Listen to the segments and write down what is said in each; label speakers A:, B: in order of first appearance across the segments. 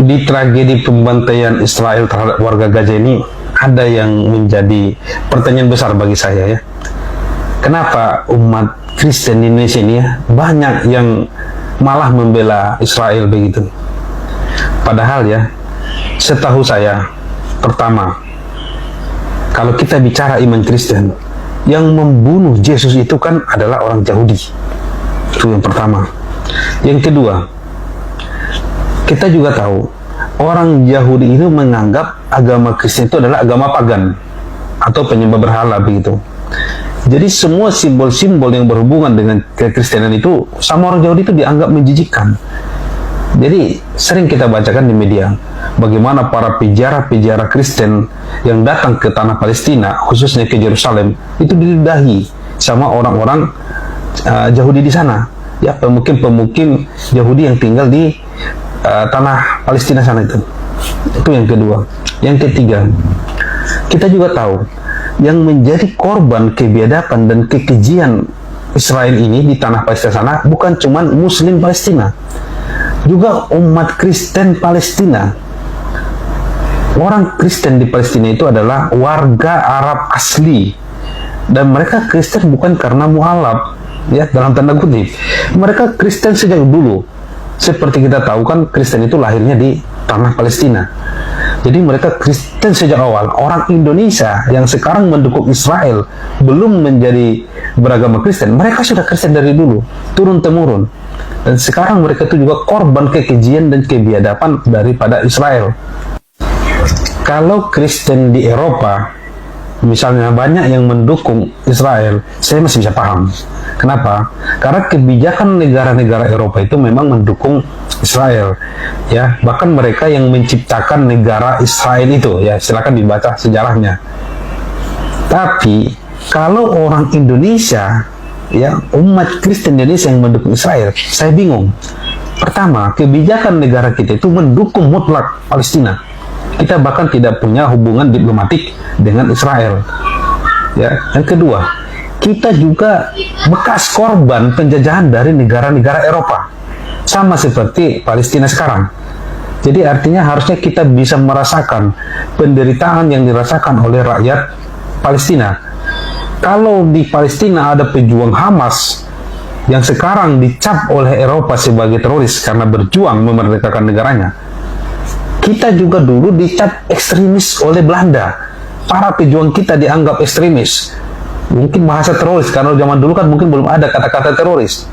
A: Di tragedi pembantaian Israel terhadap warga Gaza ini ada yang menjadi pertanyaan besar bagi saya ya. Kenapa umat Kristen di Indonesia ini ya, banyak yang malah membela Israel begitu. Padahal ya, setahu saya, pertama, kalau kita bicara iman Kristen, yang membunuh Yesus itu kan adalah orang Yahudi. Itu yang pertama. Yang kedua, kita juga tahu orang Yahudi itu menganggap agama Kristen itu adalah agama pagan atau penyembah berhala begitu. Jadi semua simbol-simbol yang berhubungan dengan kekristenan itu sama orang Yahudi itu dianggap menjijikkan. Jadi sering kita bacakan di media bagaimana para peziarah-peziarah Kristen yang datang ke tanah Palestina, khususnya ke Yerusalem, itu diludahi sama orang-orang Yahudi di sana. Ya, pemukim-pemukim Yahudi yang tinggal di tanah Palestina sana itu. Itu yang kedua. Yang ketiga, kita juga tahu yang menjadi korban kebiadaban dan kekejian Israel ini di tanah Palestina sana bukan cuma Muslim Palestina, juga umat Kristen Palestina. Orang Kristen di Palestina itu adalah warga Arab asli, dan mereka Kristen bukan karena mualaf, ya, dalam tanda kutip. Mereka Kristen sejak dulu. Seperti kita tahu kan, Kristen itu lahirnya di tanah Palestina. Jadi mereka Kristen sejak awal. Orang Indonesia yang sekarang mendukung Israel belum menjadi beragama Kristen. Mereka sudah Kristen dari dulu, turun-temurun. Dan sekarang mereka itu juga korban kekejian dan kebiadaban daripada Israel. Kalau Kristen di Eropa, misalnya banyak yang mendukung Israel, saya masih bisa paham. Kenapa? Karena kebijakan negara-negara Eropa itu memang mendukung Israel, ya. Bahkan mereka yang menciptakan negara Israel itu, ya, silakan dibaca sejarahnya. Tapi kalau orang Indonesia, ya, umat Kristen Indonesia yang mendukung Israel, saya bingung. Pertama, kebijakan negara kita itu mendukung mutlak Palestina. Kita bahkan tidak punya hubungan diplomatik dengan Israel. Ya, yang kedua, kita juga bekas korban penjajahan dari negara-negara Eropa, sama seperti Palestina sekarang. Jadi artinya harusnya kita bisa merasakan penderitaan yang dirasakan oleh rakyat Palestina. Kalau di Palestina ada pejuang Hamas yang sekarang dicap oleh Eropa sebagai teroris karena berjuang memerdekakan negaranya, kita juga dulu dicap ekstremis oleh Belanda. Para pejuang kita dianggap ekstremis. Mungkin bahasa teroris, karena zaman dulu kan mungkin belum ada kata-kata teroris.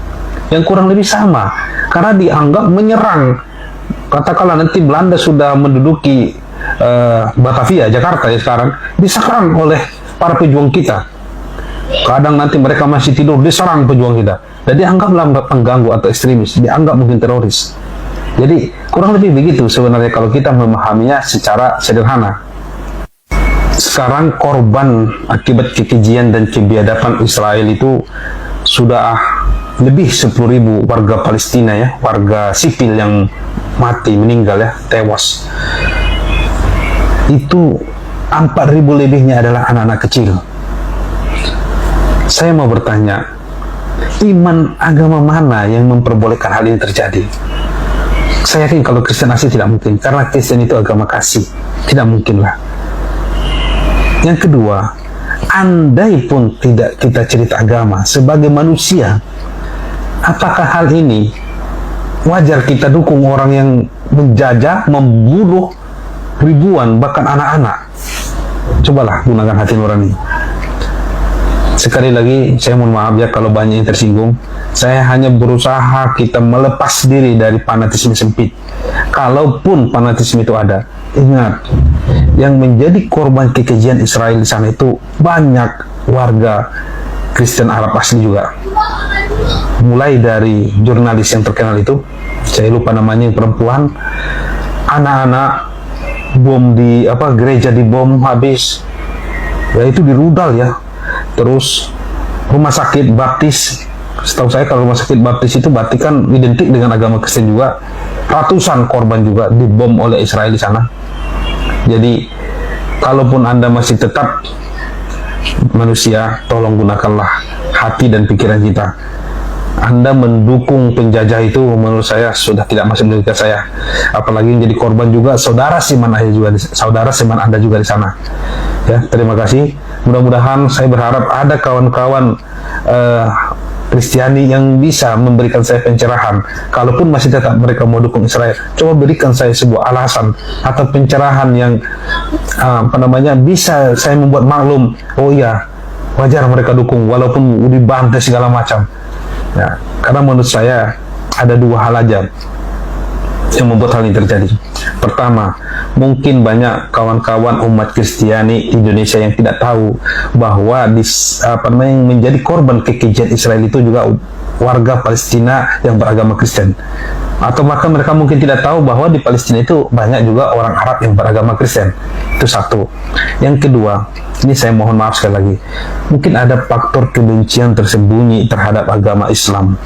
A: Yang kurang lebih sama, karena dianggap menyerang. Katakanlah nanti Belanda sudah menduduki Batavia, Jakarta ya sekarang, diserang oleh para pejuang kita. Kadang nanti mereka masih tidur, diserang pejuang kita. Dan dianggaplah pengganggu atau ekstremis, dianggap mungkin teroris. Jadi kurang lebih begitu sebenarnya kalau kita memahaminya secara sederhana. Sekarang korban akibat kekejian dan kebiadaban Israel itu sudah lebih 10.000 warga Palestina, ya, warga sipil yang mati, meninggal, ya, tewas. Itu 4.000 lebihnya adalah anak-anak kecil. Saya mau bertanya, iman agama mana yang memperbolehkan hal ini terjadi? Saya yakin kalau Kristen asli tidak mungkin, karena Kristen itu agama kasih, tidak mungkin lah. Yang kedua, andai pun tidak kita cerita agama sebagai manusia, apakah hal ini wajar kita dukung orang yang menjajah, membunuh ribuan bahkan anak-anak? Cobalah gunakan hati nurani. Sekali lagi saya mohon maaf ya kalau banyak yang tersinggung. Saya hanya berusaha kita melepas diri dari fanatisme sempit. Kalaupun fanatisme itu ada, ingat, yang menjadi korban kekejian Israel di sana itu banyak warga Kristen Arab asli juga. Mulai dari jurnalis yang terkenal itu, saya lupa namanya, perempuan, anak-anak, bom di gereja dibom habis, ya itu dirudal ya. Terus rumah sakit baptis, setahu saya kalau rumah sakit baptis itu berarti kan identik dengan agama Kristen juga. Ratusan korban juga dibom oleh Israel di sana. Jadi kalaupun Anda masih tetap manusia, tolong gunakanlah hati dan pikiran kita. Anda mendukung penjajah itu menurut saya sudah tidak masuk logika saya. Apalagi yang jadi korban juga saudara Siman Anda juga di sana. Ya, terima kasih. Mudah-mudahan saya berharap ada kawan-kawan Kristiani yang bisa memberikan saya pencerahan. Kalaupun masih tetap mereka mau dukung Israel, coba berikan saya sebuah alasan atau pencerahan yang bisa saya membuat maklum. Oh iya, wajar mereka dukung walaupun dibantai segala macam. Ya, karena menurut saya ada dua hal aja yang membuat hal ini terjadi. Pertama, mungkin banyak kawan-kawan umat Kristiani Indonesia yang tidak tahu bahwa yang menjadi korban kekejian Israel itu juga warga Palestina yang beragama Kristen. Atau bahkan mereka mungkin tidak tahu bahwa di Palestina itu banyak juga orang Arab yang beragama Kristen. Itu satu. Yang kedua, ini saya mohon maaf sekali lagi, mungkin ada faktor kebencian tersembunyi terhadap agama Islam,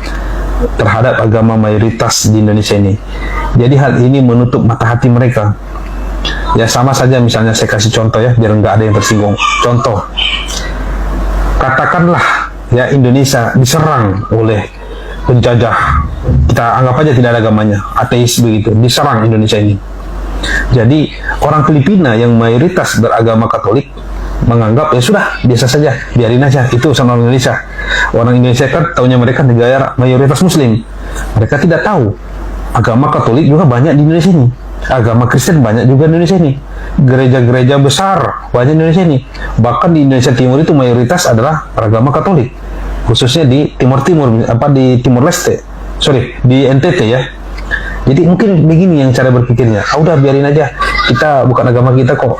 A: terhadap agama mayoritas di Indonesia ini. Jadi hal ini menutup mata hati mereka. Ya sama saja, misalnya saya kasih contoh ya, biar nggak ada yang tersinggung. Contoh, katakanlah ya Indonesia diserang oleh penjajah, kita anggap aja tidak ada agamanya, ateis begitu, diserang Indonesia ini. Jadi orang Filipina yang mayoritas beragama Katolik menganggap ya sudah biasa saja, biarin aja, itu urusan orang Indonesia. Orang Indonesia kan taunya mereka negara mayoritas Muslim, mereka tidak tahu agama Katolik juga banyak di Indonesia ini, agama Kristen banyak juga di Indonesia ini, gereja-gereja besar banyak di Indonesia ini. Bahkan di Indonesia Timur itu mayoritas adalah beragama Katolik, khususnya di di Timur Leste, di NTT ya. Jadi mungkin begini yang cara berpikirnya, udah biarin aja, kita bukan agama kita kok.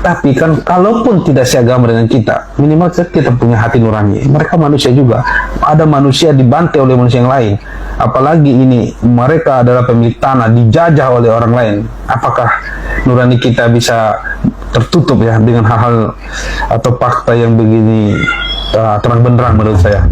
A: Tapi kan kalaupun tidak seagama dengan kita, minimal kita punya hati nurani. Mereka manusia juga, ada manusia dibantai oleh manusia yang lain. Apalagi ini mereka adalah pemilik tanah, dijajah oleh orang lain. Apakah nurani kita bisa tertutup ya dengan hal-hal atau fakta yang begini terang benderang menurut saya.